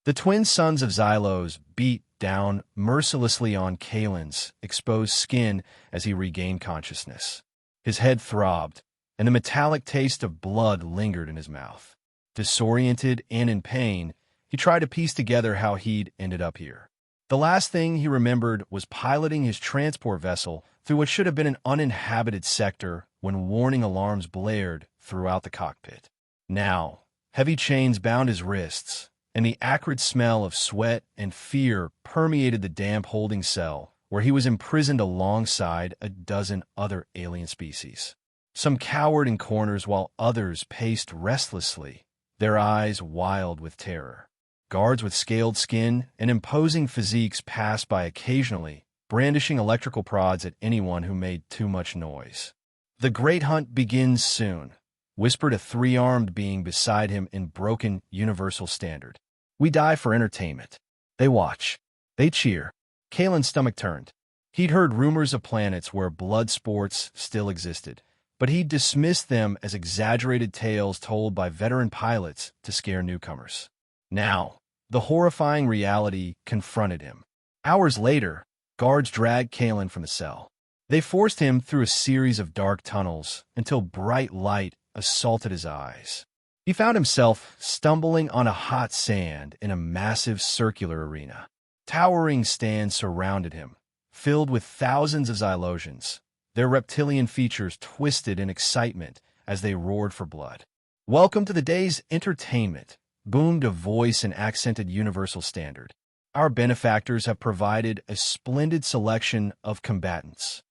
The twin sons of Xylos beat down mercilessly on Kalen's exposed skin as he regained consciousness. His head throbbed, and the metallic taste of blood lingered in his mouth. Disoriented and in pain, he tried to piece together how he'd ended up here. The last thing he remembered was piloting his transport vessel through what should have been an uninhabited sector when warning alarms blared throughout the cockpit. Now, heavy chains bound his wrists, and the acrid smell of sweat and fear permeated the damp holding cell where he was imprisoned alongside a dozen other alien species. Some cowered in corners while others paced restlessly, their eyes wild with terror. Guards with scaled skin and imposing physiques passed by occasionally, brandishing electrical prods at anyone who made too much noise. "The great hunt begins soon," whispered a three-armed being beside him in broken universal standard. "We die for entertainment." They watch. They cheer. Kalen's stomach turned. He'd heard rumors of planets where blood sports still existed, but he'd dismissed them as exaggerated tales told by veteran pilots to scare newcomers. Now, the horrifying reality confronted him. Hours later, guards dragged Kalen from the cell. They forced him through a series of dark tunnels until bright light assaulted his eyes. He found himself stumbling on a hot sand in a massive circular arena. Towering stands surrounded him, filled with thousands of Xylosians, their reptilian features twisted in excitement as they roared for blood. "Welcome to the day's entertainment," boomed a voice in accented universal standard. "Our benefactors have provided a splendid selection of combatants."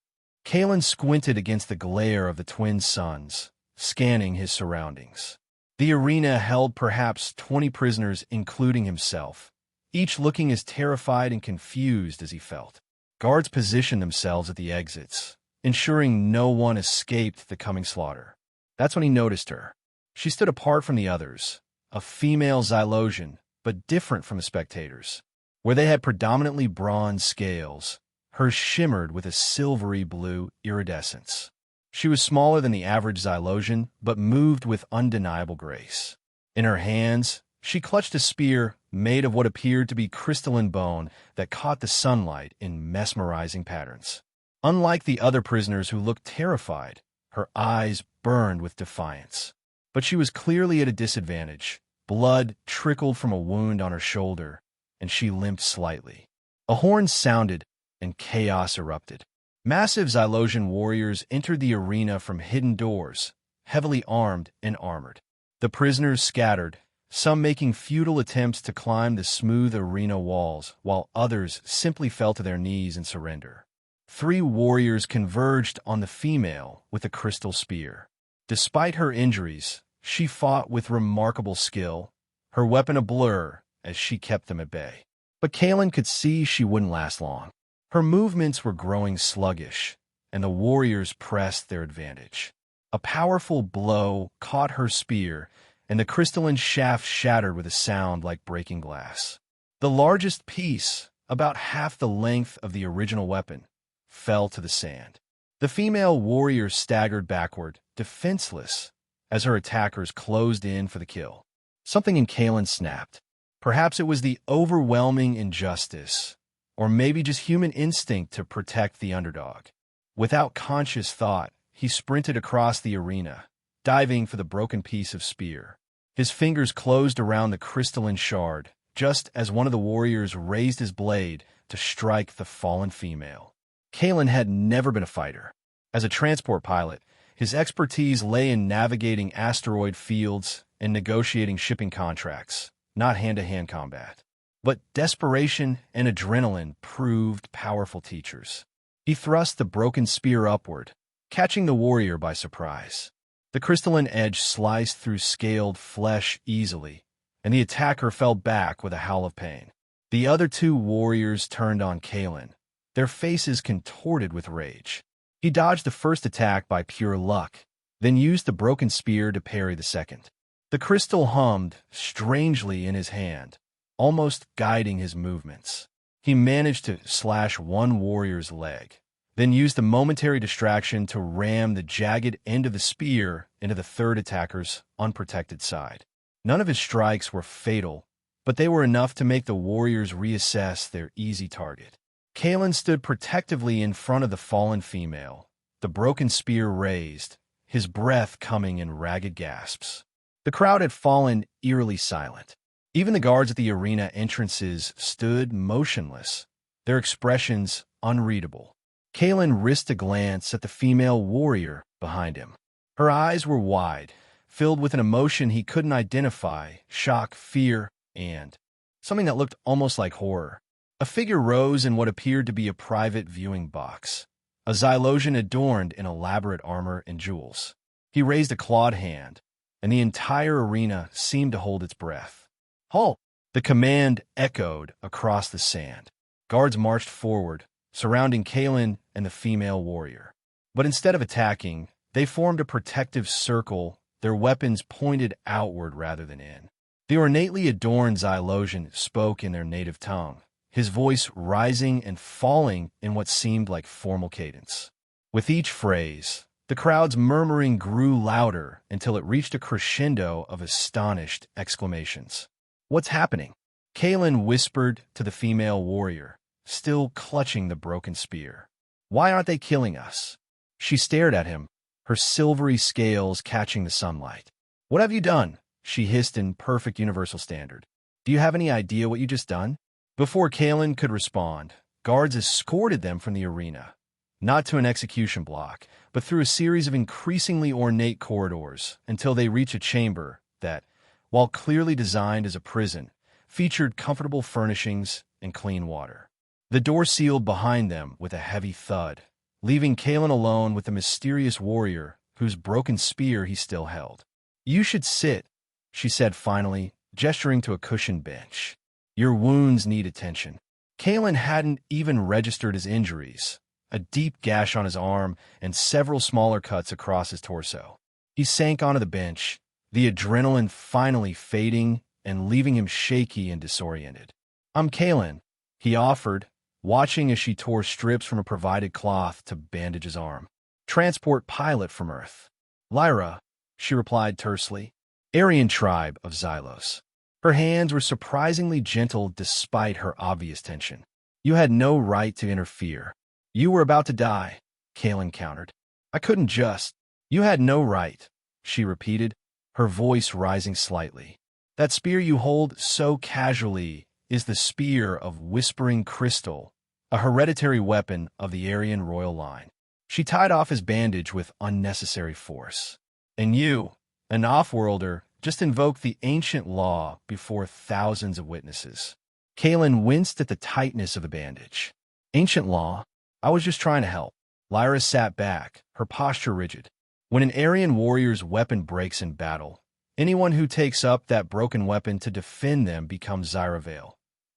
Kalen squinted against the glare of the twin suns, scanning his surroundings. The arena held perhaps 20 prisoners, including himself, each looking as terrified and confused as he felt. Guards positioned themselves at the exits, ensuring no one escaped the coming slaughter. That's when he noticed her. She stood apart from the others, a female Xylosian, but different from the spectators. Where they had predominantly bronze scales, hers shimmered with a silvery blue iridescence. She was smaller than the average Xylosian, but moved with undeniable grace. In her hands, she clutched a spear made of what appeared to be crystalline bone that caught the sunlight in mesmerizing patterns. Unlike the other prisoners who looked terrified, her eyes burned with defiance. But she was clearly at a disadvantage. Blood trickled from a wound on her shoulder, and she limped slightly. A horn sounded, and chaos erupted. Massive Xylosian warriors entered the arena from hidden doors, heavily armed and armored. The prisoners scattered, some making futile attempts to climb the smooth arena walls, while others simply fell to their knees in surrender. 3 warriors converged on the female with a crystal spear. Despite her injuries, she fought with remarkable skill, her weapon a blur as she kept them at bay. But Kalen could see she wouldn't last long. Her movements were growing sluggish, and the warriors pressed their advantage. A powerful blow caught her spear, and the crystalline shaft shattered with a sound like breaking glass. The largest piece, about half the length of the original weapon, fell to the sand. The female warrior staggered backward, defenseless, as her attackers closed in for the kill. Something in Kalen snapped. Perhaps it was the overwhelming injustice, or maybe just human instinct to protect the underdog. Without conscious thought, he sprinted across the arena, diving for the broken piece of spear. His fingers closed around the crystalline shard, just as one of the warriors raised his blade to strike the fallen female. Kalen had never been a fighter. As a transport pilot, his expertise lay in navigating asteroid fields and negotiating shipping contracts, not hand-to-hand combat. But desperation and adrenaline proved powerful teachers. He thrust the broken spear upward, catching the warrior by surprise. The crystalline edge sliced through scaled flesh easily, and the attacker fell back with a howl of pain. The other 2 warriors turned on Kalen, their faces contorted with rage. He dodged the first attack by pure luck, then used the broken spear to parry the second. The crystal hummed strangely in his hand, almost guiding his movements. He managed to slash one warrior's leg, then used the momentary distraction to ram the jagged end of the spear into the third attacker's unprotected side. None of his strikes were fatal, but they were enough to make the warriors reassess their easy target. Kalen stood protectively in front of the fallen female, the broken spear raised, his breath coming in ragged gasps. The crowd had fallen eerily silent. Even the guards at the arena entrances stood motionless, their expressions unreadable. Kalen risked a glance at the female warrior behind him. Her eyes were wide, filled with an emotion he couldn't identify: shock, fear, and something that looked almost like horror. A figure rose in what appeared to be a private viewing box, a Xylosian adorned in elaborate armor and jewels. He raised a clawed hand, and the entire arena seemed to hold its breath. "Halt!" The command echoed across the sand. Guards marched forward, surrounding Kalen and the female warrior. But instead of attacking, they formed a protective circle, their weapons pointed outward rather than in. The ornately adorned Xylosian spoke in their native tongue, his voice rising and falling in what seemed like formal cadence. With each phrase, the crowd's murmuring grew louder until it reached a crescendo of astonished exclamations. "What's happening?" Kalen whispered to the female warrior, still clutching the broken spear. "Why aren't they killing us?" She stared at him, her silvery scales catching the sunlight. "What have you done?" she hissed in perfect universal standard. "Do you have any idea what you just done?" Before Kalen could respond, guards escorted them from the arena, not to an execution block, but through a series of increasingly ornate corridors until they reached a chamber that, while clearly designed as a prison, featured comfortable furnishings and clean water. The door sealed behind them with a heavy thud, leaving Kalen alone with the mysterious warrior whose broken spear he still held. "You should sit," she said finally, gesturing to a cushioned bench. "Your wounds need attention." Kalen hadn't even registered his injuries, a deep gash on his arm and several smaller cuts across his torso. He sank onto the bench, the adrenaline finally fading and leaving him shaky and disoriented. "I'm Kalen," he offered, watching as she tore strips from a provided cloth to bandage his arm. "Transport pilot from Earth." "Lyra," she replied tersely. "Aryan tribe of Xylos." Her hands were surprisingly gentle despite her obvious tension. "You had no right to interfere." "You were about to die," Kalen countered. "I couldn't just—" "You had no right," she repeated, her voice rising slightly. "That spear you hold so casually is the spear of Whispering Crystal, a hereditary weapon of the Aryan royal line." She tied off his bandage with unnecessary force. "And you, an off-worlder, just invoked the ancient law before thousands of witnesses." Kalen winced at the tightness of the bandage. "Ancient law? I was just trying to help." Lyra sat back, her posture rigid. "When an Aryan warrior's weapon breaks in battle, anyone who takes up that broken weapon to defend them becomes Zyravale,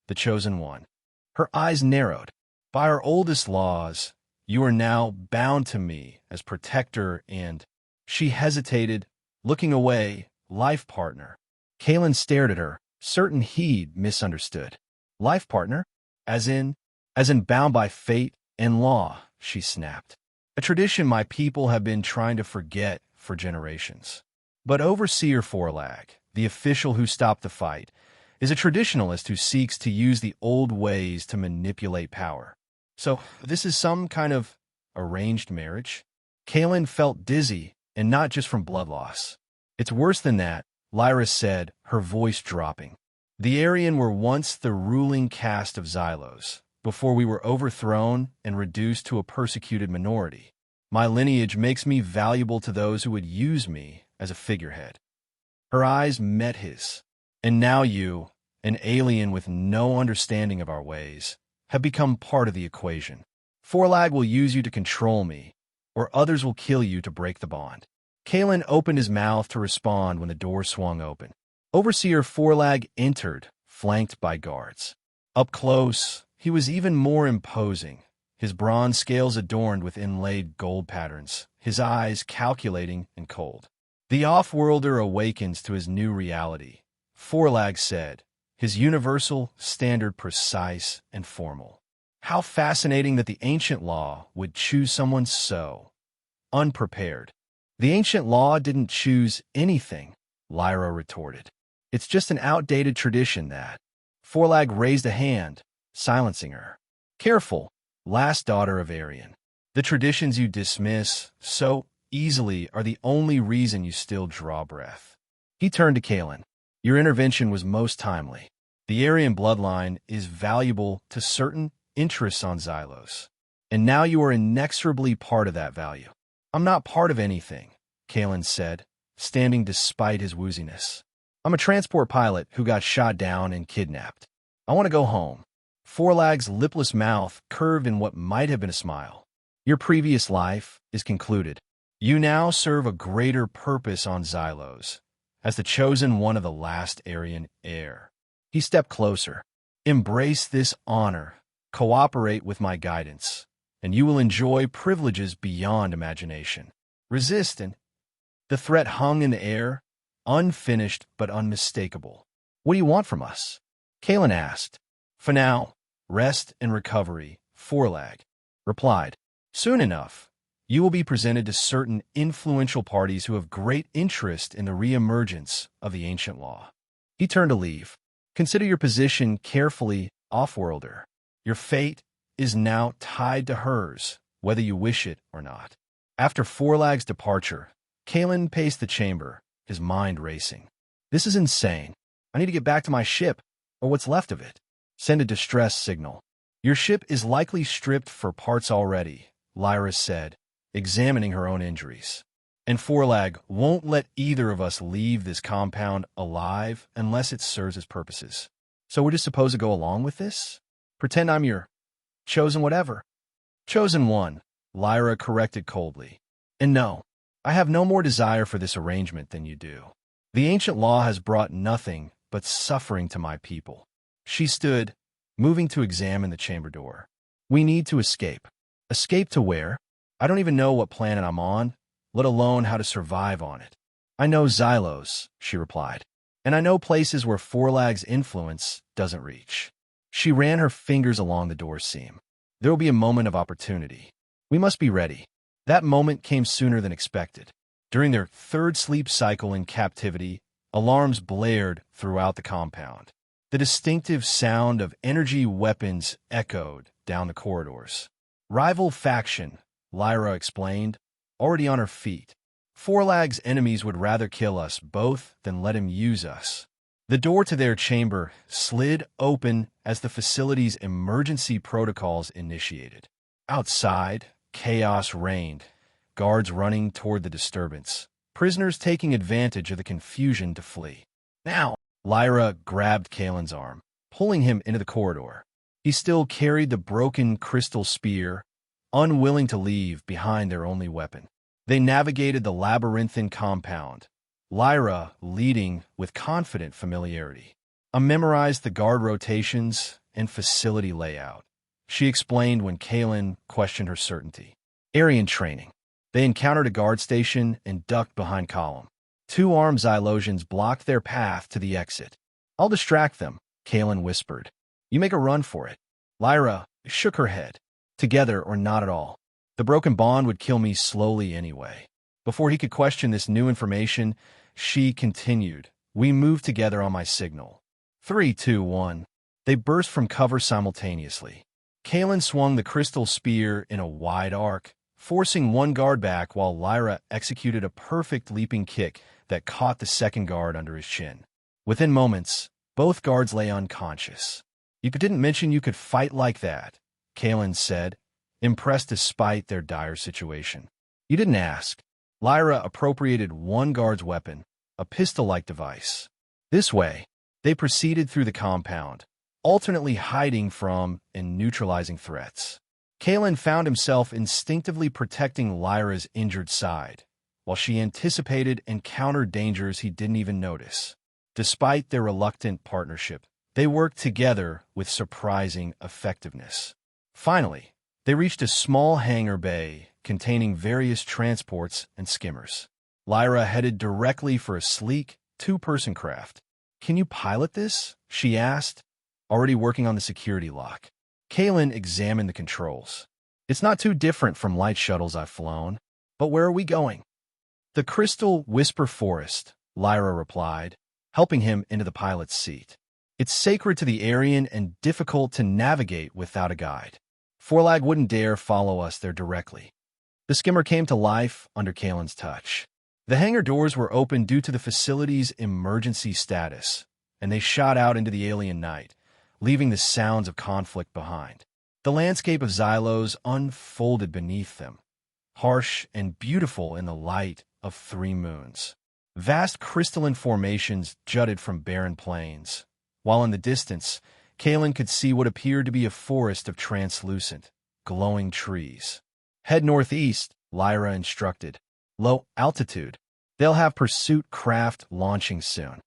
the chosen one." Her eyes narrowed. "By our oldest laws, you are now bound to me as protector and—" She hesitated, looking away. "Life partner." Kalen stared at her, certain he'd misunderstood. "Life partner? As in bound by fate and law," she snapped. "A tradition my people have been trying to forget for generations." But Overseer Forlag, the official who stopped the fight, is a traditionalist who seeks to use the old ways to manipulate power. "So this is some kind of arranged marriage?" Kalen felt dizzy, and not just from blood loss. "It's worse than that," Lyra said, her voice dropping. "The Aryan were once the ruling caste of Xylos, before we were overthrown and reduced to a persecuted minority. My lineage makes me valuable to those who would use me as a figurehead." Her eyes met his. "And now you, an alien with no understanding of our ways, have become part of the equation. Forlag will use you to control me, or others will kill you to break the bond." Kalen opened his mouth to respond when the door swung open. Overseer Forlag entered, flanked by guards. Up close, he was even more imposing, his bronze scales adorned with inlaid gold patterns, his eyes calculating and cold. "The off-worlder awakens to his new reality," Forlag said, his universal standard precise and formal. "How fascinating that the ancient law would choose someone so unprepared." "The ancient law didn't choose anything," Lyra retorted. It's just an outdated tradition that. Forlag raised a hand, silencing her. Careful, last daughter of Arian. The traditions you dismiss so easily are the only reason you still draw breath. He turned to Kalen. Your intervention was most timely. The Aryan bloodline is valuable to certain interests on Xylos, and now you are inexorably part of that value. I'm not part of anything, Kalen said, standing despite his wooziness. I'm a transport pilot who got shot down and kidnapped. I want to go home. Forlag's lipless mouth curved in what might have been a smile. Your previous life is concluded. You now serve a greater purpose on Xylos, as the chosen one of the last Aryan heir. He stepped closer. Embrace this honor, cooperate with my guidance, and you will enjoy privileges beyond imagination. Resist, and the threat hung in the air, unfinished but unmistakable. What do you want from us? Kalen asked. For now, rest and recovery, Forlag replied. Soon enough, you will be presented to certain influential parties who have great interest in the reemergence of the ancient law. He turned to leave. Consider your position carefully, off-worlder. Your fate is now tied to hers, whether you wish it or not. After Forlag's departure, Kalen paced the chamber, his mind racing. This is insane. I need to get back to my ship, or what's left of it. Send a distress signal. Your ship is likely stripped for parts already, Lyra said, examining her own injuries. And Forlag won't let either of us leave this compound alive unless it serves its purposes. So we're just supposed to go along with this? Pretend I'm your chosen whatever. Chosen one, Lyra corrected coldly. And no, I have no more desire for this arrangement than you do. The ancient law has brought nothing but suffering to my people. She stood, moving to examine the chamber door. We need to escape. Escape to where? I don't even know what planet I'm on, let alone how to survive on it. I know Xylos, she replied, and I know places where Forlag's influence doesn't reach. She ran her fingers along the door seam. There will be a moment of opportunity. We must be ready. That moment came sooner than expected. During their third sleep cycle in captivity, alarms blared throughout the compound. The distinctive sound of energy weapons echoed down the corridors. Rival faction, Lyra explained, already on her feet. Forlag's enemies would rather kill us both than let him use us. The door to their chamber slid open as the facility's emergency protocols initiated. Outside, chaos reigned, guards running toward the disturbance, prisoners taking advantage of the confusion to flee. Now, Lyra grabbed Kalen's arm, pulling him into the corridor. He still carried the broken crystal spear, unwilling to leave behind their only weapon. They navigated the labyrinthine compound, Lyra leading with confident familiarity. I memorized the guard rotations and facility layout, she explained when Kalen questioned her certainty. Aryan training. They encountered a guard station and ducked behind column. Two armed Xylosians blocked their path to the exit. I'll distract them, Kalen whispered. You make a run for it. Lyra shook her head. Together or not at all. The broken bond would kill me slowly anyway. Before he could question this new information, she continued. We moved together on my signal. 3, 2, 1. They burst from cover simultaneously. Kalen swung the crystal spear in a wide arc, forcing one guard back while Lyra executed a perfect leaping kick that caught the second guard under his chin. Within moments, both guards lay unconscious. You didn't mention you could fight like that, Kalen said, impressed despite their dire situation. You didn't ask. Lyra appropriated one guard's weapon, a pistol-like device. This way, they proceeded through the compound, alternately hiding from and neutralizing threats. Kalen found himself instinctively protecting Lyra's injured side, while she anticipated and countered dangers he didn't even notice. Despite their reluctant partnership, they worked together with surprising effectiveness. Finally, they reached a small hangar bay containing various transports and skimmers. Lyra headed directly for a sleek, two-person craft. Can you pilot this? She asked, already working on the security lock. Kalen examined the controls. It's not too different from light shuttles I've flown. But where are we going? The Crystal Whisper Forest, Lyra replied, helping him into the pilot's seat. It's sacred to the Aryan and difficult to navigate without a guide. Forlag wouldn't dare follow us there directly. The skimmer came to life under Kalen's touch. The hangar doors were open due to the facility's emergency status, and they shot out into the alien night, leaving the sounds of conflict behind. The landscape of Xylos unfolded beneath them, harsh and beautiful in the light of 3 moons. Vast crystalline formations jutted from barren plains, while in the distance, Kalen could see what appeared to be a forest of translucent, glowing trees. Head northeast, Lyra instructed. Low altitude. They'll have pursuit craft launching soon.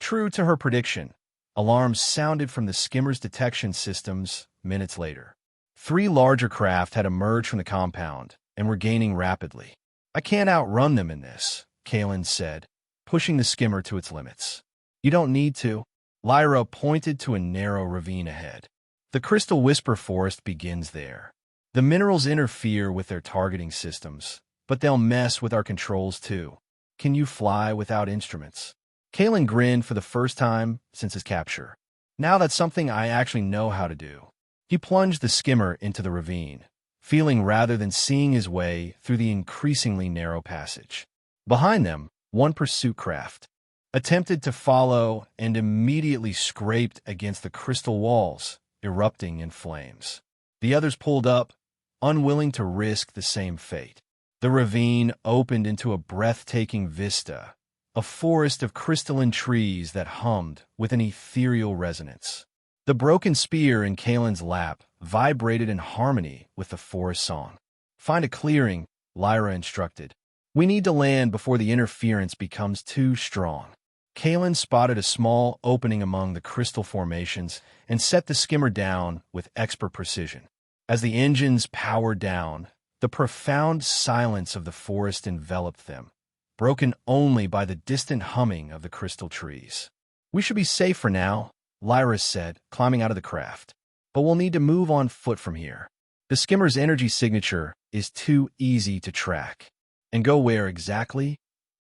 True to her prediction, alarms sounded from the skimmer's detection systems minutes later. 3 larger craft had emerged from the compound and were gaining rapidly. I can't outrun them in this, Kalen said, pushing the skimmer to its limits. You don't need to. Lyra pointed to a narrow ravine ahead. The Crystal Whisper Forest begins there. The minerals interfere with their targeting systems, but they'll mess with our controls too. Can you fly without instruments? Kalen grinned for the first time since his capture. Now that's something I actually know how to do. He plunged the skimmer into the ravine, feeling rather than seeing his way through the increasingly narrow passage. Behind them, one pursuit craft attempted to follow and immediately scraped against the crystal walls, erupting in flames. The others pulled up, unwilling to risk the same fate. The ravine opened into a breathtaking vista, a forest of crystalline trees that hummed with an ethereal resonance. The broken spear in Kalen's lap vibrated in harmony with the forest song. Find a clearing, Lyra instructed. We need to land before the interference becomes too strong. Kalen spotted a small opening among the crystal formations and set the skimmer down with expert precision. As the engines powered down, the profound silence of the forest enveloped them, broken only by the distant humming of the crystal trees. We should be safe for now, Lyra said, climbing out of the craft. But we'll need to move on foot from here. The skimmer's energy signature is too easy to track. And go where exactly?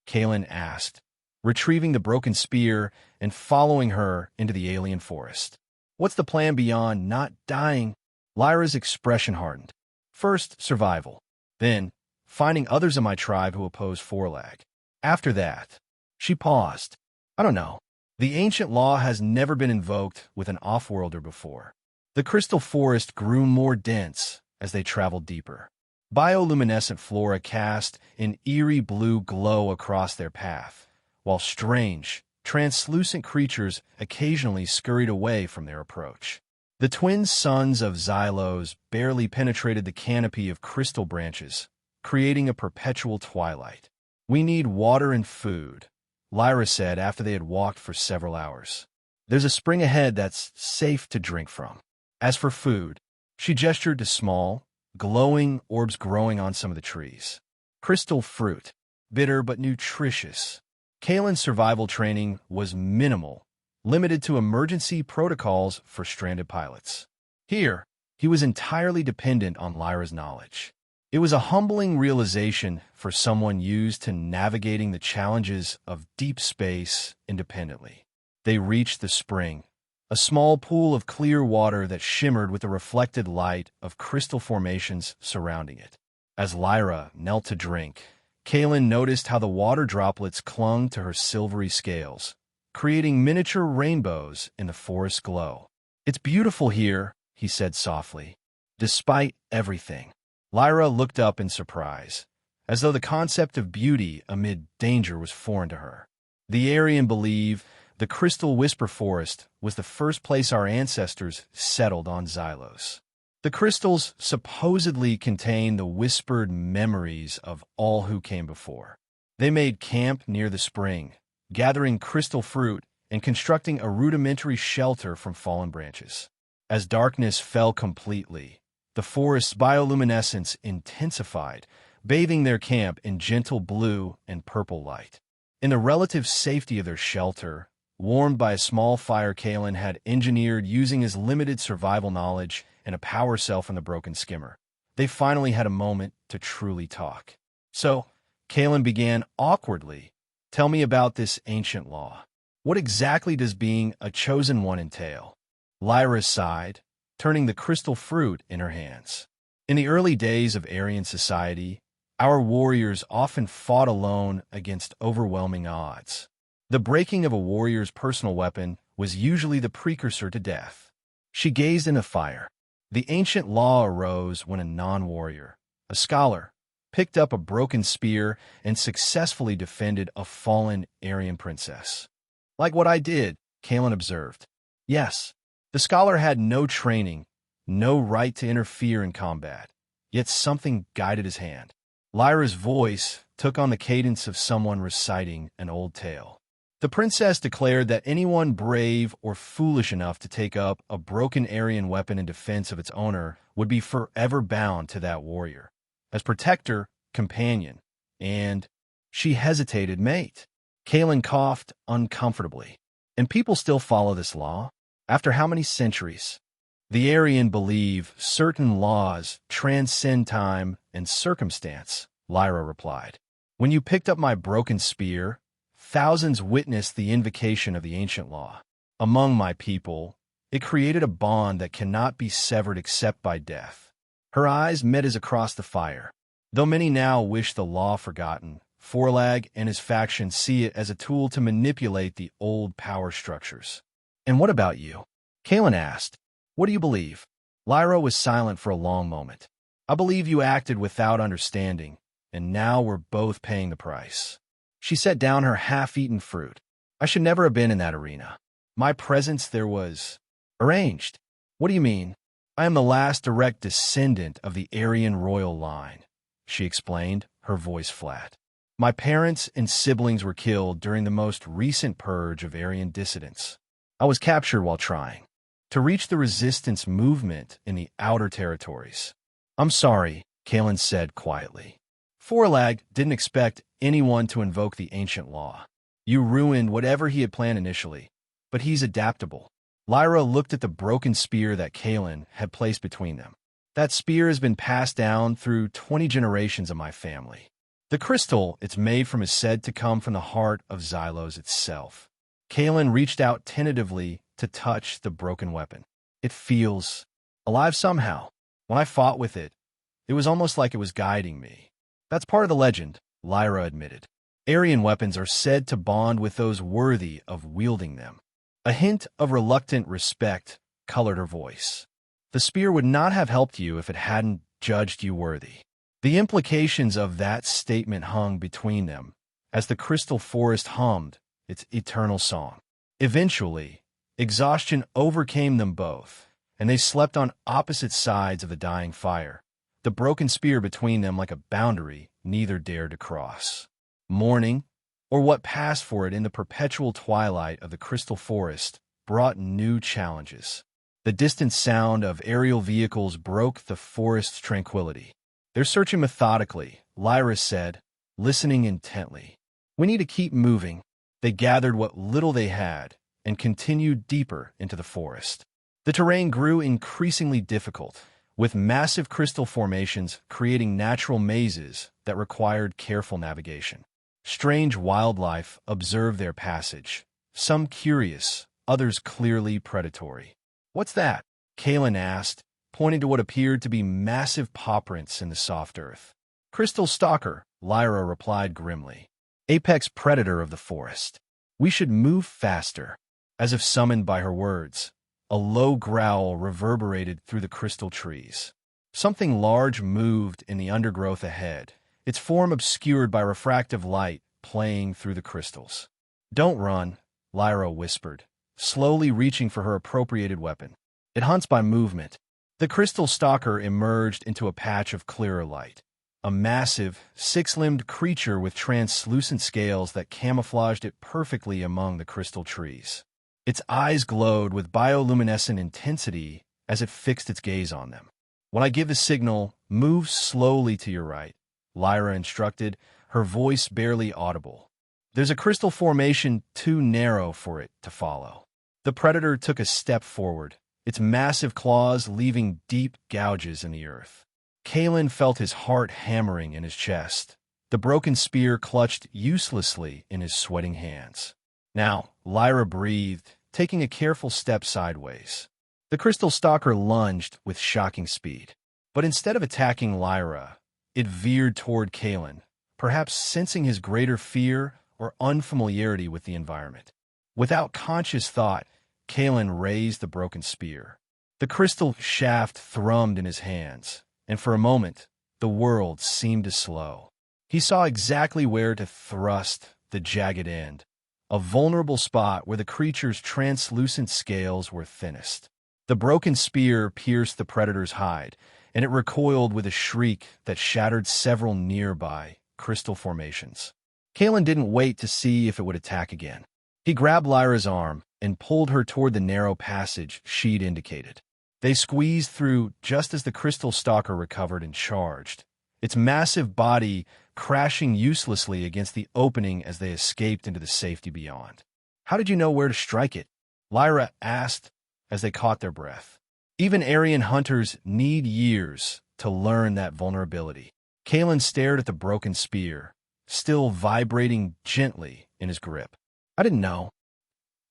Kalen asked, retrieving the broken spear and following her into the alien forest. What's the plan beyond not dying? Lyra's expression hardened. First, survival. Then, finding others in my tribe who oppose Forlag. After that, she paused. I don't know. The ancient law has never been invoked with an off-worlder before. The crystal forest grew more dense as they traveled deeper. Bioluminescent flora cast an eerie blue glow across their path, while strange, translucent creatures occasionally scurried away from their approach. The twin suns of Xylos barely penetrated the canopy of crystal branches, creating a perpetual twilight. We need water and food, Lyra said after they had walked for several hours. There's a spring ahead that's safe to drink from. As for food, she gestured to small, glowing orbs growing on some of the trees. Crystal fruit, bitter but nutritious. Kalen's survival training was minimal, limited to emergency protocols for stranded pilots. Here, he was entirely dependent on Lyra's knowledge. It was a humbling realization for someone used to navigating the challenges of deep space independently. They reached the spring, a small pool of clear water that shimmered with the reflected light of crystal formations surrounding it. As Lyra knelt to drink, Kalen noticed how the water droplets clung to her silvery scales, creating miniature rainbows in the forest glow. It's beautiful here, he said softly. Despite everything. Lyra looked up in surprise, as though the concept of beauty amid danger was foreign to her. The Aryan believe the Crystal Whisper Forest was the first place our ancestors settled on Xylos. The crystals supposedly contain the whispered memories of all who came before. They made camp near the spring, gathering crystal fruit and constructing a rudimentary shelter from fallen branches. As darkness fell completely, the forest's bioluminescence intensified, bathing their camp in gentle blue and purple light. In the relative safety of their shelter, warmed by a small fire Kalen had engineered using his limited survival knowledge and a power cell from the broken skimmer, they finally had a moment to truly talk. So, Kalen began awkwardly, "Tell me about this ancient law." What exactly does being a chosen one entail? Lyra sighed, turning the crystal fruit in her hands. In the early days of Aryan society, our warriors often fought alone against overwhelming odds. The breaking of a warrior's personal weapon was usually the precursor to death. She gazed into fire. The ancient law arose when a non-warrior, a scholar, picked up a broken spear and successfully defended a fallen Aryan princess. Like what I did, Kalen observed. Yes, the scholar had no training, no right to interfere in combat, yet something guided his hand. Lyra's voice took on the cadence of someone reciting an old tale. The princess declared that anyone brave or foolish enough to take up a broken Aryan weapon in defense of its owner would be forever bound to that warrior, as protector, companion, and, she hesitated, mate. Kalen coughed uncomfortably. And people still follow this law? After how many centuries? The Aryan believe certain laws transcend time and circumstance, Lyra replied. When you picked up my broken spear, thousands witnessed the invocation of the ancient law. Among my people, it created a bond that cannot be severed except by death. Her eyes met his across the fire. Though many now wish the law forgotten, Forlag and his faction see it as a tool to manipulate the old power structures. And what about you? Kalen asked. What do you believe? Lyra was silent for a long moment. I believe you acted without understanding, and now we're both paying the price. She set down her half-eaten fruit. I should never have been in that arena. My presence there was arranged. What do you mean? I am the last direct descendant of the Aryan royal line, she explained, her voice flat. My parents and siblings were killed during the most recent purge of Aryan dissidents. I was captured while trying to reach the resistance movement in the outer territories. I'm sorry, Kalen said quietly. Forlag didn't expect anyone to invoke the ancient law. You ruined whatever he had planned initially, but he's adaptable. Lyra looked at the broken spear that Kalen had placed between them. That spear has been passed down through 20 generations of my family. The crystal it's made from is said to come from the heart of Xylos itself. Kalen reached out tentatively to touch the broken weapon. It feels alive somehow. When I fought with it, it was almost like it was guiding me. That's part of the legend, Lyra admitted. Aryan weapons are said to bond with those worthy of wielding them. A hint of reluctant respect colored her voice. The spear would not have helped you if it hadn't judged you worthy. The implications of that statement hung between them, as the crystal forest hummed its eternal song. Eventually, exhaustion overcame them both, and they slept on opposite sides of the dying fire, the broken spear between them like a boundary neither dared to cross. Morning, or what passed for it in the perpetual twilight of the crystal forest, brought new challenges. The distant sound of aerial vehicles broke the forest's tranquility. They're searching methodically, Lyra said, listening intently. We need to keep moving. They gathered what little they had and continued deeper into the forest. The terrain grew increasingly difficult, with massive crystal formations creating natural mazes that required careful navigation. Strange wildlife observed their passage, some curious, others clearly predatory. What's that? Kalen asked, pointing to what appeared to be massive paw prints in the soft earth. Crystal Stalker, Lyra replied grimly. Apex predator of the forest. We should move faster. As if summoned by her words, a low growl reverberated through the crystal trees. Something large moved in the undergrowth ahead, its form obscured by refractive light playing through the crystals. Don't run, Lyra whispered, slowly reaching for her appropriated weapon. It hunts by movement. The crystal stalker emerged into a patch of clearer light. A massive, six-limbed creature with translucent scales that camouflaged it perfectly among the crystal trees. Its eyes glowed with bioluminescent intensity as it fixed its gaze on them. When I give the signal, move slowly to your right, Lyra instructed, her voice barely audible. There's a crystal formation too narrow for it to follow. The predator took a step forward, its massive claws leaving deep gouges in the earth. Kalen felt his heart hammering in his chest, the broken spear clutched uselessly in his sweating hands. Now, Lyra breathed, taking a careful step sideways. The crystal stalker lunged with shocking speed. But instead of attacking Lyra, it veered toward Kalen, perhaps sensing his greater fear or unfamiliarity with the environment. Without conscious thought, Kalen raised the broken spear. The crystal shaft thrummed in his hands, and for a moment, the world seemed to slow. He saw exactly where to thrust the jagged end, a vulnerable spot where the creature's translucent scales were thinnest. The broken spear pierced the predator's hide, and it recoiled with a shriek that shattered several nearby crystal formations. Kalen didn't wait to see if it would attack again. He grabbed Lyra's arm and pulled her toward the narrow passage she'd indicated. They squeezed through just as the crystal stalker recovered and charged, its massive body crashing uselessly against the opening as they escaped into the safety beyond. "How did you know where to strike it?" Lyra asked as they caught their breath. Even Aryan hunters need years to learn that vulnerability. Kalen stared at the broken spear, still vibrating gently in his grip. "I didn't know.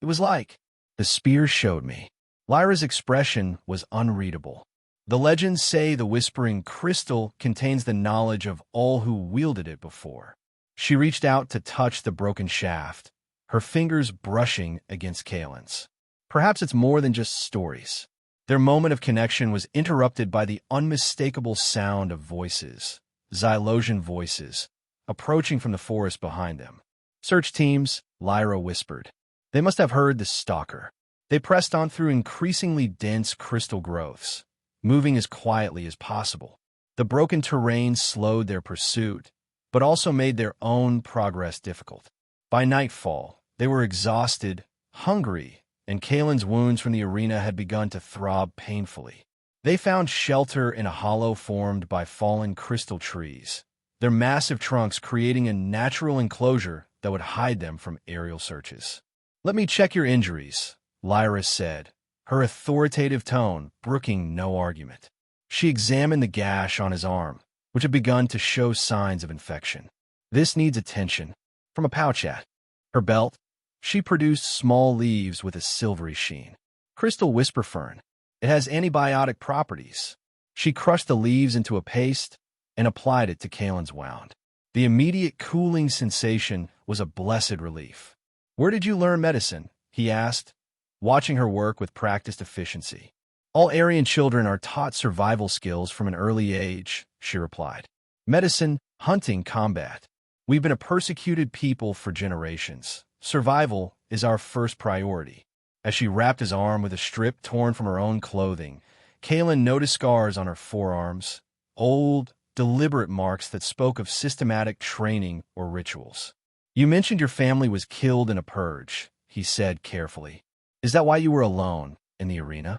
It was like the spear showed me." Lyra's expression was unreadable. The legends say the whispering crystal contains the knowledge of all who wielded it before. She reached out to touch the broken shaft, her fingers brushing against Kalen's. Perhaps it's more than just stories. Their moment of connection was interrupted by the unmistakable sound of voices, Xylosian voices, approaching from the forest behind them. "Search teams," Lyra whispered. They must have heard the stalker. They pressed on through increasingly dense crystal growths, moving as quietly as possible. The broken terrain slowed their pursuit, but also made their own progress difficult. By nightfall, they were exhausted, hungry, and Kalen's wounds from the arena had begun to throb painfully. They found shelter in a hollow formed by fallen crystal trees, their massive trunks creating a natural enclosure that would hide them from aerial searches. "Let me check your injuries," Lyra said, her authoritative tone brooking no argument. She examined the gash on his arm, which had begun to show signs of infection. "This needs attention." From a pouch at her belt, she produced small leaves with a silvery sheen. "Crystal whisper fern. It has antibiotic properties." She crushed the leaves into a paste and applied it to Kalen's wound. The immediate cooling sensation was a blessed relief. "Where did you learn medicine?" he asked, watching her work with practiced efficiency. "All Aryan children are taught survival skills from an early age," she replied. "Medicine, hunting, combat. We've been a persecuted people for generations. Survival is our first priority." As she wrapped his arm with a strip torn from her own clothing, Kalen noticed scars on her forearms, old, deliberate marks that spoke of systematic training or rituals. "You mentioned your family was killed in a purge," he said carefully. "Is that why you were alone in the arena?"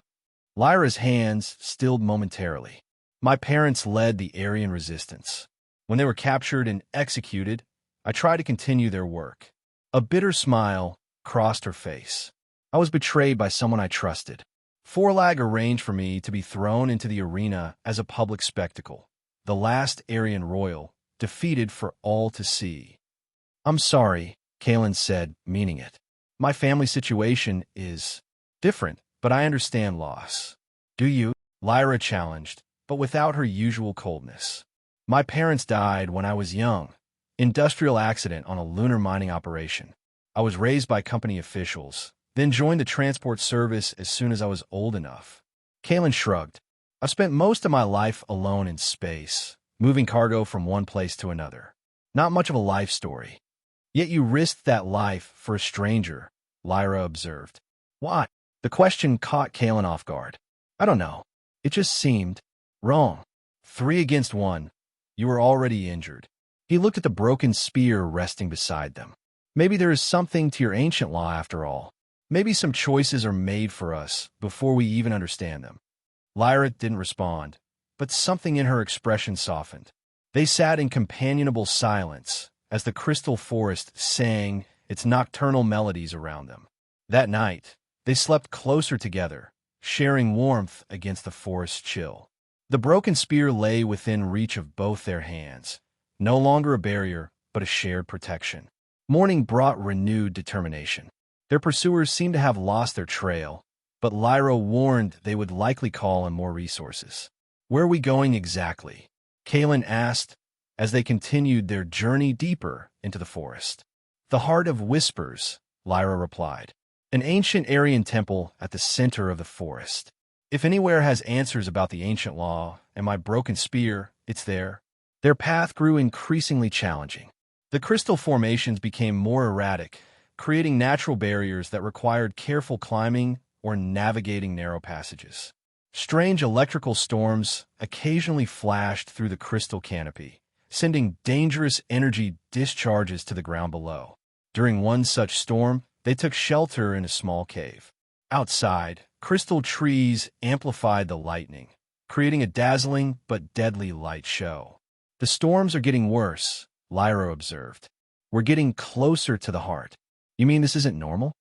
Lyra's hands stilled momentarily. "My parents led the Aryan resistance. When they were captured and executed, I tried to continue their work." A bitter smile crossed her face. "I was betrayed by someone I trusted. Forlag arranged for me to be thrown into the arena as a public spectacle, the last Aryan royal, defeated for all to see." "I'm sorry," Kalen said, meaning it. "My family situation is different, but I understand loss." "Do you?" Lyra challenged, but without her usual coldness. "My parents died when I was young. Industrial accident on a lunar mining operation. I was raised by company officials, then joined the transport service as soon as I was old enough." Kalen shrugged. "I've spent most of my life alone in space, moving cargo from one place to another. Not much of a life story." "Yet you risked that life for a stranger," Lyra observed. "Why?" The question caught Kalen off guard. "I don't know. It just seemed wrong. 3 against 1. You were already injured." He looked at the broken spear resting beside them. "Maybe there is something to your ancient law after all. Maybe some choices are made for us before we even understand them." Lyra didn't respond, but something in her expression softened. They sat in companionable silence as the crystal forest sang its nocturnal melodies around them. That night, they slept closer together, sharing warmth against the forest's chill. The broken spear lay within reach of both their hands, no longer a barrier, but a shared protection. Morning brought renewed determination. Their pursuers seemed to have lost their trail, but Lyra warned they would likely call on more resources. "Where are we going exactly?" Kaelin asked as they continued their journey deeper into the forest. "The Heart of Whispers," Lyra replied. "An ancient Aryan temple at the center of the forest. If anywhere has answers about the ancient law and my broken spear, it's there." Their path grew increasingly challenging. The crystal formations became more erratic, creating natural barriers that required careful climbing or navigating narrow passages. Strange electrical storms occasionally flashed through the crystal canopy, sending dangerous energy discharges to the ground below. During one such storm, they took shelter in a small cave. Outside, crystal trees amplified the lightning, creating a dazzling but deadly light show. "The storms are getting worse," Lyra observed. "We're getting closer to the heart." "You mean this isn't normal?"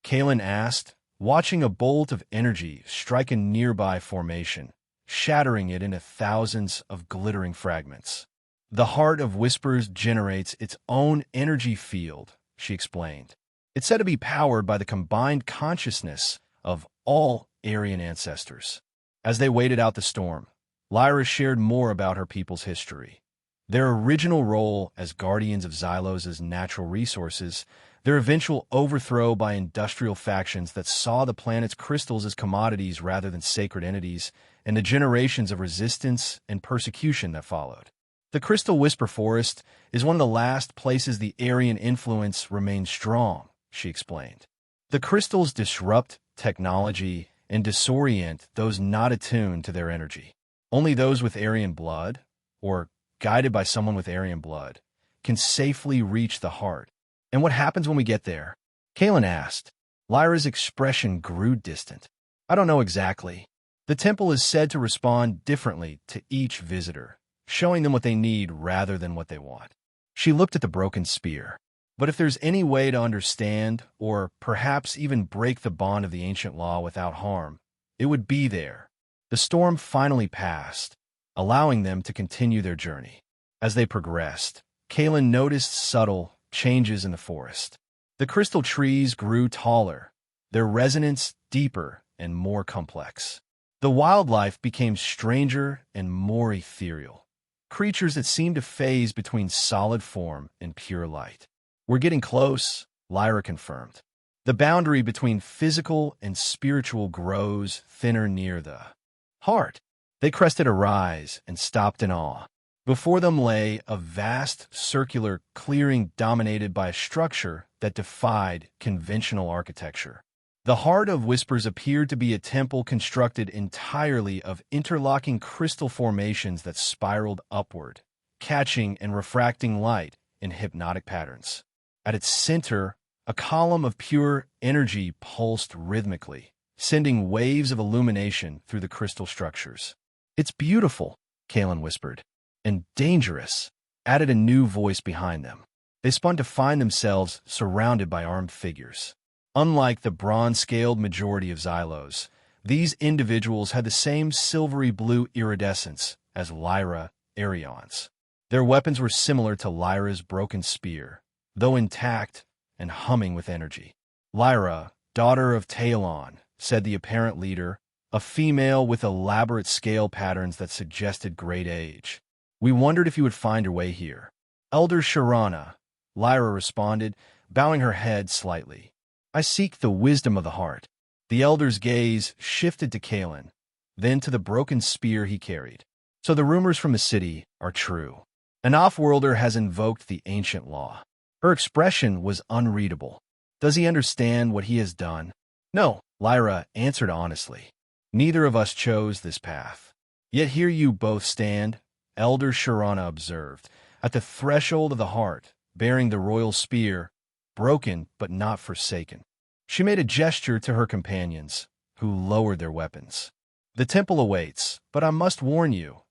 Kaelin asked, watching a bolt of energy strike a nearby formation, shattering it into thousands of glittering fragments. "The Heart of Whispers generates its own energy field," she explained. "It's said to be powered by the combined consciousness of all Aryan ancestors." As they waited out the storm, Lyra shared more about her people's history. Their original role as guardians of Xylos's natural resources, their eventual overthrow by industrial factions that saw the planet's crystals as commodities rather than sacred entities, and the generations of resistance and persecution that followed. The Crystal Whisper Forest is one of the last places the Aryan influence remains strong, she explained. The crystals disrupt technology and disorient those not attuned to their energy. Only those with Aryan blood, or guided by someone with Aryan blood, can safely reach the heart. "And what happens when we get there?" Kaelin asked. Lyra's expression grew distant. "I don't know exactly. The temple is said to respond differently to each visitor, showing them what they need rather than what they want." She looked at the broken spear. "But if there's any way to understand, or perhaps even break the bond of the ancient law without harm, it would be there." The storm finally passed, allowing them to continue their journey. As they progressed, Kaelin noticed subtle changes in the forest. The crystal trees grew taller, their resonance deeper and more complex. The wildlife became stranger and more ethereal, creatures that seemed to phase between solid form and pure light. "We're getting close," Lyra confirmed. "The boundary between physical and spiritual grows thinner near the heart." They crested a rise and stopped in awe. Before them lay a vast circular clearing dominated by a structure that defied conventional architecture. The Heart of Whispers appeared to be a temple constructed entirely of interlocking crystal formations that spiraled upward, catching and refracting light in hypnotic patterns. At its center, a column of pure energy pulsed rhythmically, sending waves of illumination through the crystal structures. "It's beautiful," Kaelin whispered. "And dangerous," added a new voice behind them. They spun to find themselves surrounded by armed figures. Unlike the bronze-scaled majority of Xylos, these individuals had the same silvery blue iridescence as Lyra Arions. Their weapons were similar to Lyra's broken spear, though intact and humming with energy. "Lyra, daughter of Talon," said the apparent leader, a female with elaborate scale patterns that suggested great age. "We wondered if you would find your way here." "Elder Sharana," Lyra responded, bowing her head slightly. "I seek the wisdom of the heart." The elder's gaze shifted to Kaelin, then to the broken spear he carried. "So the rumors from the city are true. An off-worlder has invoked the ancient law." Her expression was unreadable. "Does he understand what he has done?" "No," Lyra answered honestly. "Neither of us chose this path. Yet here you both stand," Elder Sharana observed, "at the threshold of the heart, bearing the royal spear, broken but not forsaken." She made a gesture to her companions, who lowered their weapons. "The temple awaits, but I must warn you.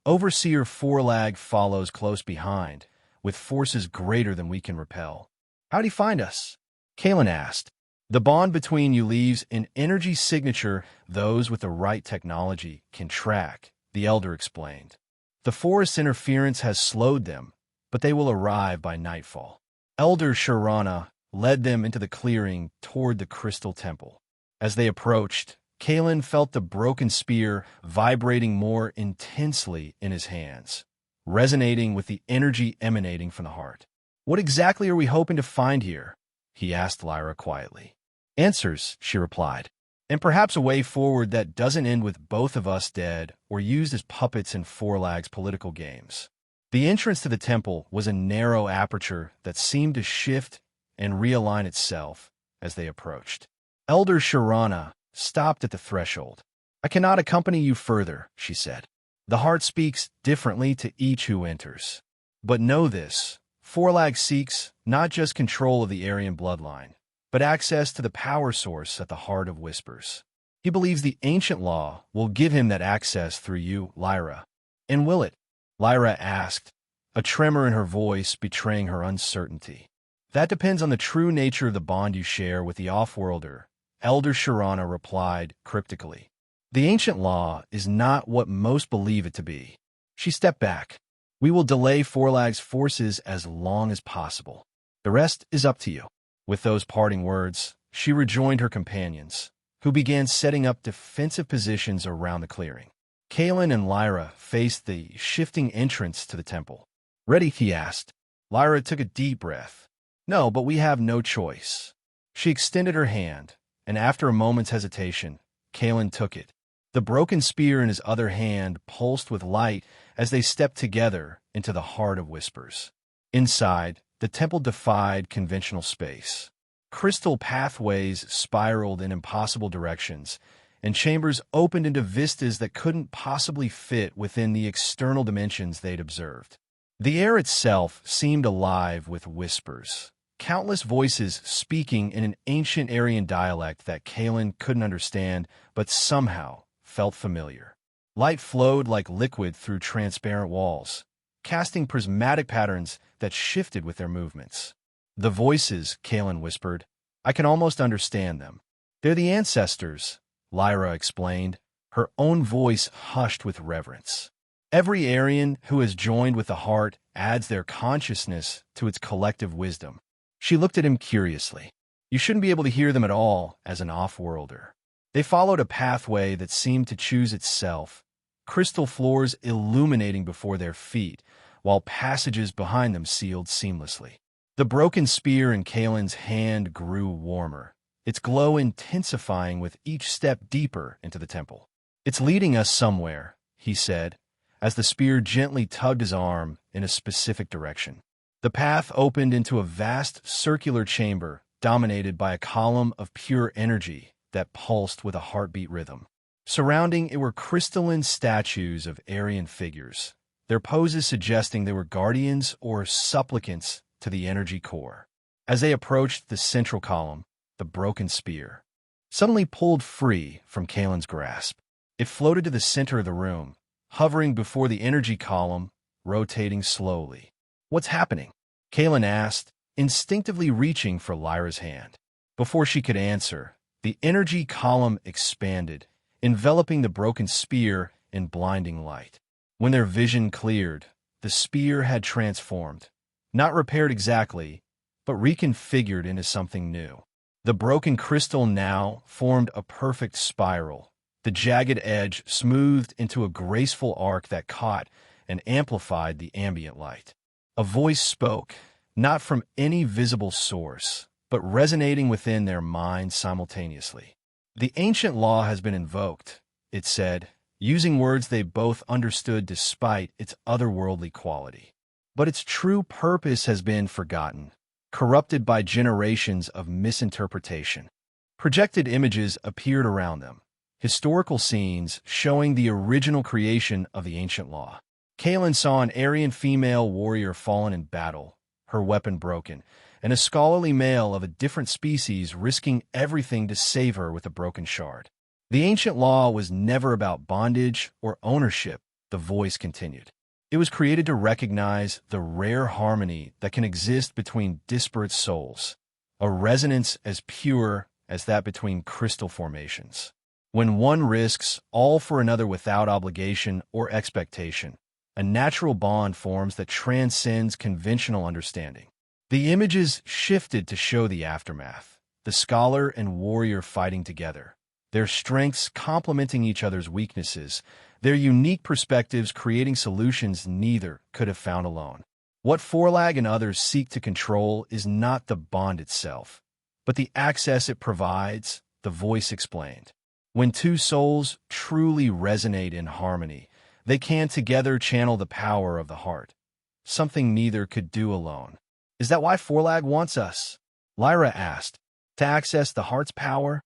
Overseer Fourlag follows close behind, with forces greater than we can repel." "How'd he find us?" Kaelin asked. "The bond between you leaves an energy signature those with the right technology can track," the elder explained. "The forest's interference has slowed them, but they will arrive by nightfall." Elder Sharana led them into the clearing toward the crystal temple. As they approached, Kalen felt the broken spear vibrating more intensely in his hands, resonating with the energy emanating from the heart. "What exactly are we hoping to find here?" he asked Lyra quietly. "Answers," she replied, "and perhaps a way forward that doesn't end with both of us dead or used as puppets in Forlag's political games." The entrance to the temple was a narrow aperture that seemed to shift and realign itself as they approached. Elder Sharana stopped at the threshold. "I cannot accompany you further," she said. "The heart speaks differently to each who enters. But know this, Forlag seeks not just control of the Aryan bloodline, but access to the power source at the heart of Whispers. He believes the ancient law will give him that access through you, Lyra." "And will it?" Lyra asked, a tremor in her voice betraying her uncertainty. "That depends on the true nature of the bond you share with the Offworlder," Elder Sharana replied cryptically. "The ancient law is not what most believe it to be." She stepped back. "We will delay Forlag's forces as long as possible. The rest is up to you." With those parting words, she rejoined her companions, who began setting up defensive positions around the clearing. Kalen and Lyra faced the shifting entrance to the temple. "Ready?" he asked. Lyra took a deep breath. "No, but we have no choice." She extended her hand, and after a moment's hesitation, Kalen took it. The broken spear in his other hand pulsed with light as they stepped together into the heart of Whispers. Inside, the temple defied conventional space. Crystal pathways spiraled in impossible directions, and chambers opened into vistas that couldn't possibly fit within the external dimensions they'd observed. The air itself seemed alive with whispers, countless voices speaking in an ancient Aryan dialect that Kalen couldn't understand but somehow felt familiar. Light flowed like liquid through transparent walls, casting prismatic patterns that shifted with their movements. "The voices," Kalen whispered. "I can almost understand them. They're the ancestors," Lyra explained, her own voice hushed with reverence. "Every Aryan who has joined with the heart adds their consciousness to its collective wisdom." She looked at him curiously. "You shouldn't be able to hear them at all as an off-worlder." They followed a pathway that seemed to choose itself, crystal floors illuminating before their feet, while passages behind them sealed seamlessly. The broken spear in Kalen's hand grew warmer, its glow intensifying with each step deeper into the temple. "It's leading us somewhere," he said, as the spear gently tugged his arm in a specific direction. The path opened into a vast circular chamber dominated by a column of pure energy that pulsed with a heartbeat rhythm. Surrounding it were crystalline statues of Aryan figures, their poses suggesting they were guardians or supplicants to the energy core. As they approached the central column, the broken spear suddenly pulled free from Kalen's grasp. It floated to the center of the room, hovering before the energy column, rotating slowly. "What's happening?" Kalen asked, instinctively reaching for Lyra's hand. Before she could answer, the energy column expanded, enveloping the broken spear in blinding light. When their vision cleared, the spear had transformed, not repaired exactly, but reconfigured into something new. The broken crystal now formed a perfect spiral, the jagged edge smoothed into a graceful arc that caught and amplified the ambient light. A voice spoke, not from any visible source, but resonating within their minds simultaneously. "The ancient law has been invoked," it said, using words they both understood despite its otherworldly quality. "But its true purpose has been forgotten, corrupted by generations of misinterpretation." Projected images appeared around them, historical scenes showing the original creation of the ancient law. Kalen saw an Aryan female warrior fallen in battle, her weapon broken, and a scholarly male of a different species risking everything to save her with a broken shard. "The ancient law was never about bondage or ownership," the voice continued. "It was created to recognize the rare harmony that can exist between disparate souls, a resonance as pure as that between crystal formations. When one risks all for another without obligation or expectation, a natural bond forms that transcends conventional understanding." The images shifted to show the aftermath, the scholar and warrior fighting together, their strengths complementing each other's weaknesses, their unique perspectives creating solutions neither could have found alone. What Forlag and others seek to control is not the bond itself, but the access it provides, the voice explained. When two souls truly resonate in harmony, they can together channel the power of the heart, something neither could do alone. Is that why Forlag wants us? Lyra asked. To access the heart's power?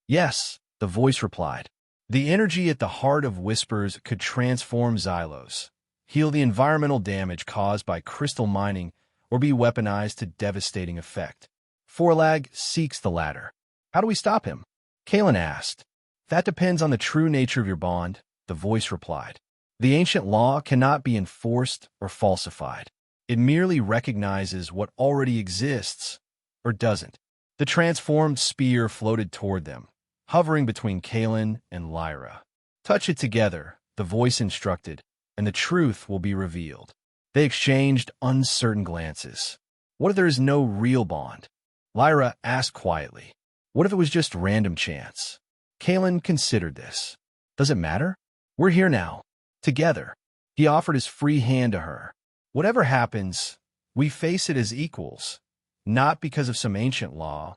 Yes, the voice replied. The energy at the heart of Whispers could transform Xylos, heal the environmental damage caused by crystal mining, or be weaponized to devastating effect. Forlag seeks the latter. How do we stop him? Kalen asked. That depends on the true nature of your bond, the voice replied. The ancient law cannot be enforced or falsified. It merely recognizes what already exists, or doesn't. The transformed spear floated toward them, hovering between Kalen and Lyra. Touch it together, the voice instructed, and the truth will be revealed. They exchanged uncertain glances. What if there is no real bond? Lyra asked quietly. What if it was just random chance? Kalen considered this. Does it matter? We're here now, together. He offered his free hand to her. Whatever happens, we face it as equals, not because of some ancient law,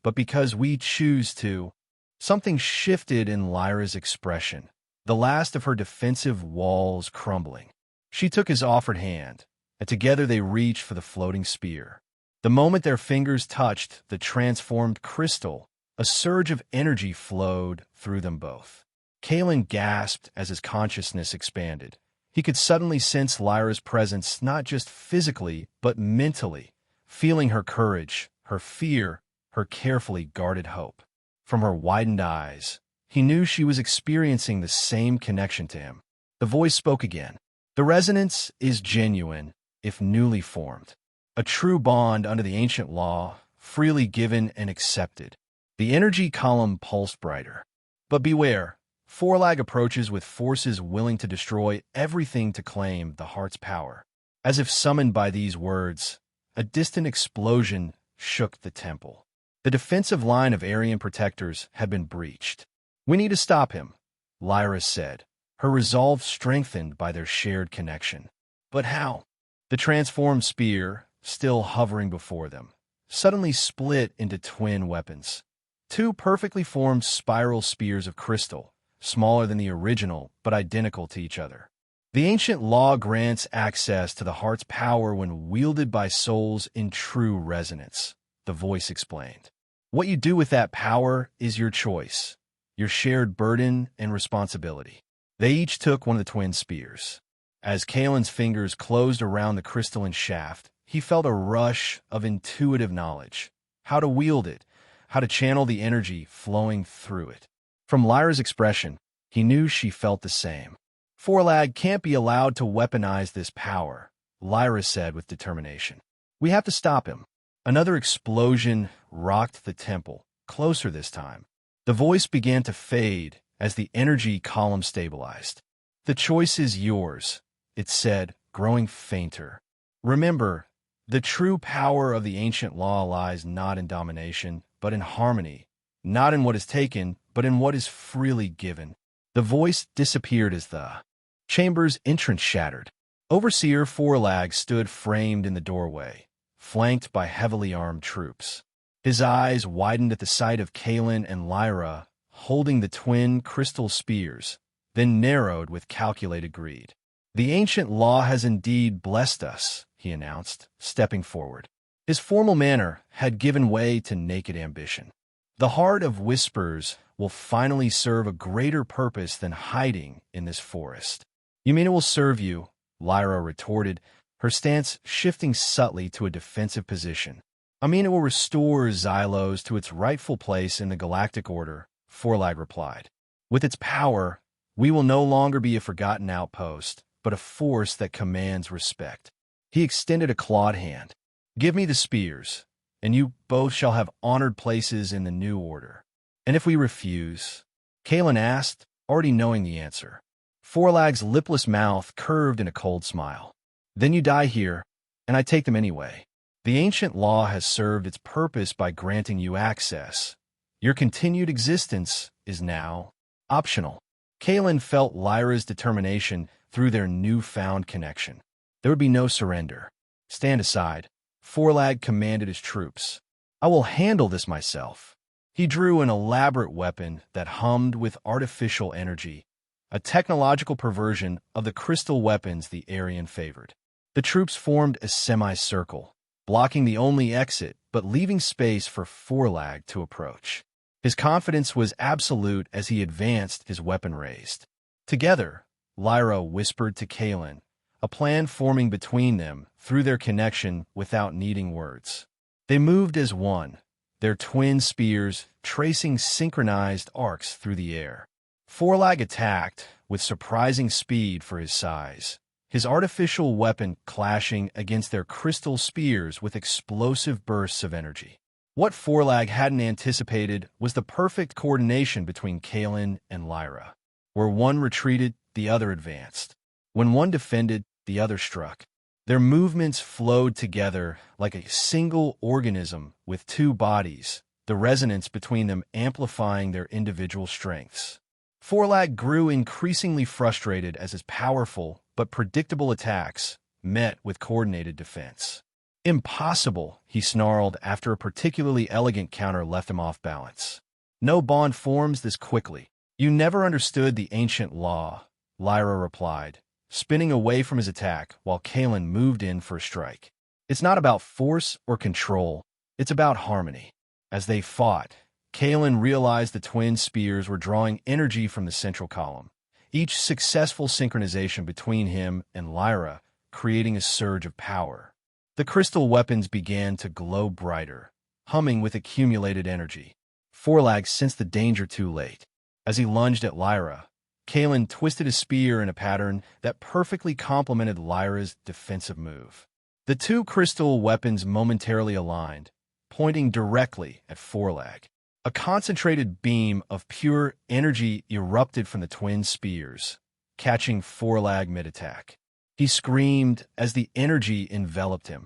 but because we choose to. Something shifted in Lyra's expression, the last of her defensive walls crumbling. She took his offered hand, and together they reached for the floating spear. The moment their fingers touched the transformed crystal, a surge of energy flowed through them both. Kalen gasped as his consciousness expanded. He could suddenly sense Lyra's presence not just physically, but mentally, feeling her courage, her fear, her carefully guarded hope. From her widened eyes, he knew she was experiencing the same connection to him. The voice spoke again. The resonance is genuine, if newly formed. A true bond under the ancient law, freely given and accepted. The energy column pulsed brighter. But beware, Forlag approaches with forces willing to destroy everything to claim the heart's power. As if summoned by these words, a distant explosion shook the temple. The defensive line of Aryan protectors had been breached. We need to stop him, Lyra said, her resolve strengthened by their shared connection. But how? The transformed spear, still hovering before them, suddenly split into twin weapons. Two perfectly formed spiral spears of crystal, smaller than the original but identical to each other. The ancient law grants access to the heart's power when wielded by souls in true resonance, the voice explained. What you do with that power is your choice, your shared burden and responsibility. They each took one of the twin spears. As Kalen's fingers closed around the crystalline shaft, he felt a rush of intuitive knowledge, how to wield it, how to channel the energy flowing through it. From Lyra's expression, he knew she felt the same. Forlag can't be allowed to weaponize this power, Lyra said with determination. We have to stop him. Another explosion rocked the temple, closer this time. The voice began to fade as the energy column stabilized. The choice is yours, it said, growing fainter. Remember, the true power of the ancient law lies not in domination, but in harmony, not in what is taken, but in what is freely given. The voice disappeared as the chamber's entrance shattered. Overseer Forlag stood framed in the doorway, flanked by heavily armed troops. His eyes widened at the sight of Kalen and Lyra holding the twin crystal spears, then narrowed with calculated greed. The ancient law has indeed blessed us, he announced, stepping forward. His formal manner had given way to naked ambition. The heart of Whispers will finally serve a greater purpose than hiding in this forest. You mean it will serve you? Lyra retorted, her stance shifting subtly to a defensive position. I mean it will restore Xylos to its rightful place in the galactic order, Forlag replied. With its power, we will no longer be a forgotten outpost, but a force that commands respect. He extended a clawed hand. Give me the spears, and you both shall have honored places in the new order. And if we refuse? Kalen asked, already knowing the answer. Forlag's lipless mouth curved in a cold smile. Then you die here, and I take them anyway. The ancient law has served its purpose by granting you access. Your continued existence is now optional. Kalen felt Lyra's determination through their newfound connection. There would be no surrender. Stand aside. Forlag commanded his troops. I will handle this myself. He drew an elaborate weapon that hummed with artificial energy, a technological perversion of the crystal weapons the Aryan favored. The troops formed a semicircle, blocking the only exit but leaving space for Forlag to approach. His confidence was absolute as he advanced, his weapon raised. Together, Lyra whispered to Kalen, a plan forming between them through their connection without needing words. They moved as one, their twin spears tracing synchronized arcs through the air. Forlag attacked with surprising speed for his size, his artificial weapon clashing against their crystal spears with explosive bursts of energy. What Forlag hadn't anticipated was the perfect coordination between Kalen and Lyra. Where one retreated, the other advanced. When one defended, the other struck. Their movements flowed together like a single organism with two bodies, the resonance between them amplifying their individual strengths. Forlag grew increasingly frustrated as his powerful but predictable attacks met with coordinated defense. Impossible, he snarled after a particularly elegant counter left him off balance. No bond forms this quickly. You never understood the ancient law, Lyra replied, spinning away from his attack while Kalen moved in for a strike. It's not about force or control, it's about harmony. As they fought, Kalen realized the twin spears were drawing energy from the central column, each successful synchronization between him and Lyra creating a surge of power. The crystal weapons began to glow brighter, humming with accumulated energy. Forlag sensed the danger too late. As he lunged at Lyra, Kalen twisted his spear in a pattern that perfectly complemented Lyra's defensive move. The two crystal weapons momentarily aligned, pointing directly at Forlag. A concentrated beam of pure energy erupted from the twin spears, catching Forlag mid-attack. He screamed as the energy enveloped him,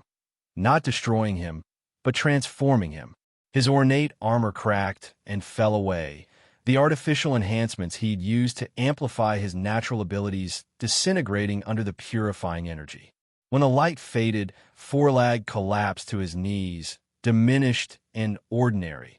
not destroying him, but transforming him. His ornate armor cracked and fell away, the artificial enhancements he'd used to amplify his natural abilities disintegrating under the purifying energy. When the light faded, Forlag collapsed to his knees, diminished and ordinary.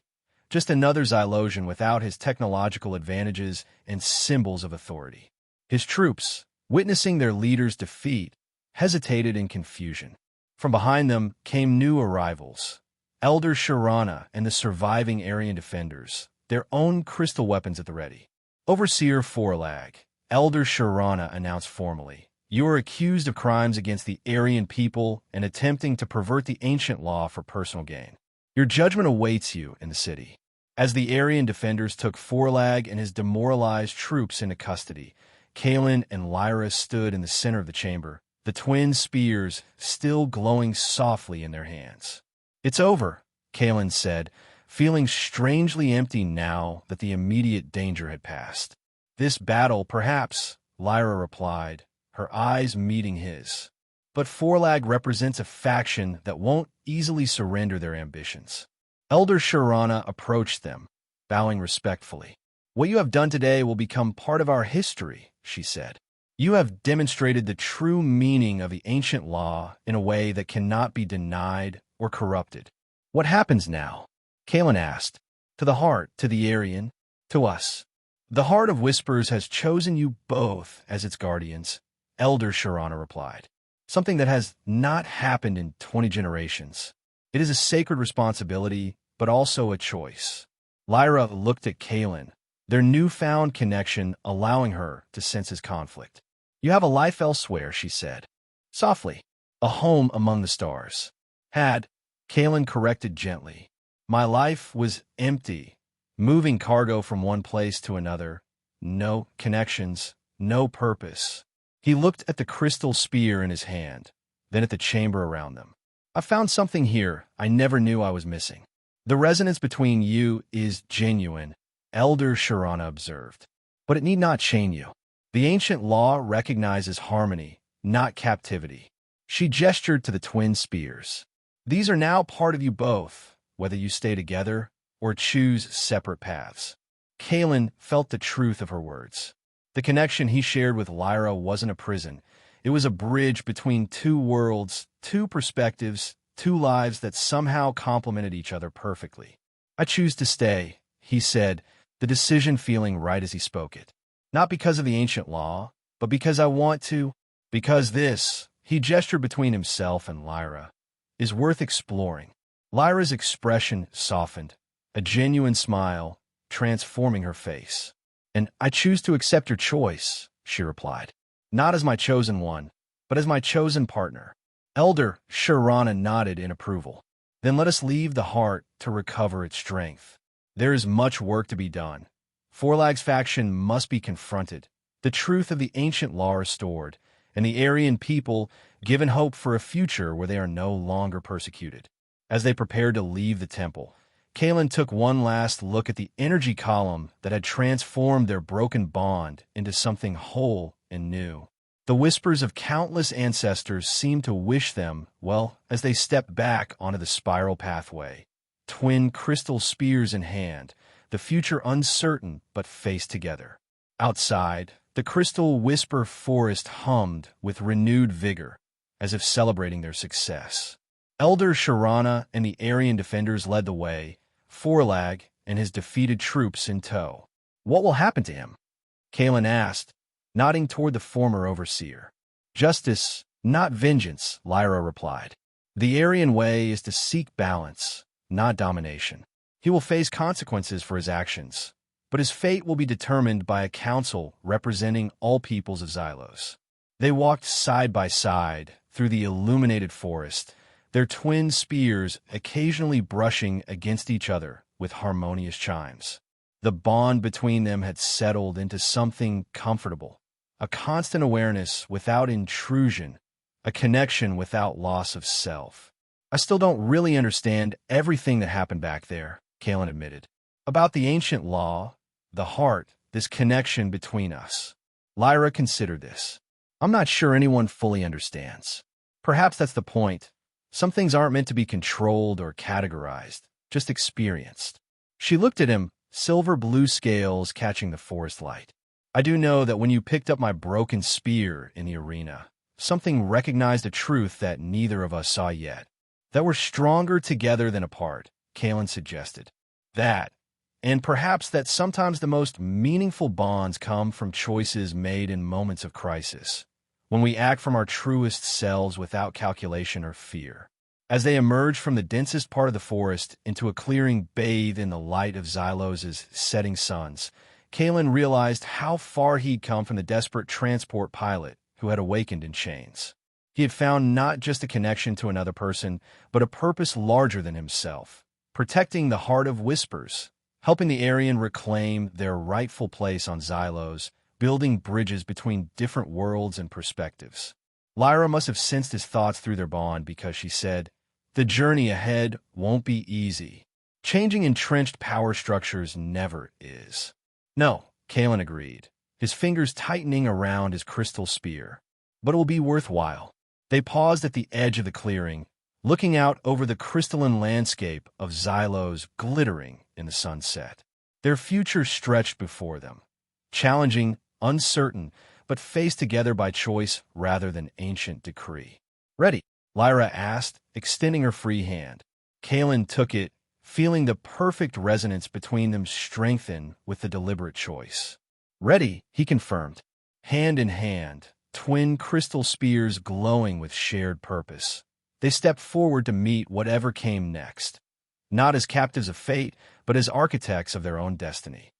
Just another Xylosian without his technological advantages and symbols of authority. His troops, witnessing their leader's defeat, hesitated in confusion. From behind them came new arrivals, Elder Sharana and the surviving Aryan defenders, their own crystal weapons at the ready. Overseer Forlag, Elder Sharana announced formally, you are accused of crimes against the Aryan people and attempting to pervert the ancient law for personal gain. Your judgment awaits you in the city. As the Aryan defenders took Forlag and his demoralized troops into custody, Kalen and Lyra stood in the center of the chamber, the twin spears still glowing softly in their hands. It's over, Kalen said, feeling strangely empty now that the immediate danger had passed. This battle, perhaps, Lyra replied, her eyes meeting his. But Forlag represents a faction that won't easily surrender their ambitions. Elder Sharana approached them, bowing respectfully. What you have done today will become part of our history, she said. You have demonstrated the true meaning of the ancient law in a way that cannot be denied or corrupted. What happens now? Kalen asked. To the heart, to the Aryan, to us. The Heart of Whispers has chosen you both as its guardians, Elder Sharana replied. Something that has not happened in 20 generations. It is a sacred responsibility, but also a choice. Lyra looked at Kalen, their newfound connection allowing her to sense his conflict. You have a life elsewhere, she said. Softly. A home among the stars. Had, Kalen corrected gently. My life was empty, moving cargo from one place to another. No connections, no purpose. He looked at the crystal spear in his hand, then at the chamber around them. I found something here I never knew I was missing. The resonance between you is genuine, Elder Sharana observed. But it need not chain you. The ancient law recognizes harmony, not captivity. She gestured to the twin spears. These are now part of you both, whether you stay together or choose separate paths. Kalen felt the truth of her words. The connection he shared with Lyra wasn't a prison. It was a bridge between two worlds, two perspectives, two lives that somehow complemented each other perfectly. I choose to stay, he said, the decision feeling right as he spoke it. Not because of the ancient law, but because I want to. Because this, he gestured between himself and Lyra, is worth exploring. Lyra's expression softened, a genuine smile transforming her face. And I choose to accept your choice, she replied. Not as my chosen one, but as my chosen partner. Elder Sharana nodded in approval. Then let us leave the heart to recover its strength. There is much work to be done. Forlag's faction must be confronted, the truth of the ancient law restored, and the Aryan people given hope for a future where they are no longer persecuted. As they prepared to leave the temple, Kalen took one last look at the energy column that had transformed their broken bond into something whole and new. The whispers of countless ancestors seemed to wish them well as they stepped back onto the spiral pathway, twin crystal spears in hand, the future uncertain but faced together. Outside, the crystal whisper forest hummed with renewed vigor, as if celebrating their success. Elder Sharana and the Aryan defenders led the way, Forlag and his defeated troops in tow. What will happen to him? Kalen asked, nodding toward the former overseer. Justice, not vengeance, Lyra replied. The Aryan way is to seek balance, not domination. He will face consequences for his actions, but his fate will be determined by a council representing all peoples of Xylos. They walked side by side through the illuminated forest, their twin spears occasionally brushing against each other with harmonious chimes. The bond between them had settled into something comfortable, a constant awareness without intrusion, a connection without loss of self. I still don't really understand everything that happened back there, Kalen admitted. About the ancient law, the heart, this connection between us. Lyra considered this. I'm not sure anyone fully understands. Perhaps that's the point. Some things aren't meant to be controlled or categorized, just experienced. She looked at him, silver blue scales catching the forest light. I do know that when you picked up my broken spear in the arena, something recognized a truth that neither of us saw yet. That we're stronger together than apart, Kalen suggested. That, and perhaps that sometimes the most meaningful bonds come from choices made in moments of crisis, when we act from our truest selves without calculation or fear. As they emerged from the densest part of the forest into a clearing bathed in the light of Xylos' setting suns, Kalen realized how far he'd come from the desperate transport pilot who had awakened in chains. He had found not just a connection to another person, but a purpose larger than himself, protecting the heart of whispers, helping the Aryan reclaim their rightful place on Xylos, building bridges between different worlds and perspectives. Lyra must have sensed his thoughts through their bond because she said, "The journey ahead won't be easy. Changing entrenched power structures never is." No, Kalen agreed, his fingers tightening around his crystal spear. But it will be worthwhile. They paused at the edge of the clearing, looking out over the crystalline landscape of Xylos glittering in the sunset. Their future stretched before them, challenging, uncertain, but faced together by choice rather than ancient decree. "Ready?" Lyra asked, extending her free hand. Kalen took it, feeling the perfect resonance between them strengthen with the deliberate choice. "Ready," he confirmed. Hand in hand, twin crystal spears glowing with shared purpose. They stepped forward to meet whatever came next, not as captives of fate, but as architects of their own destiny.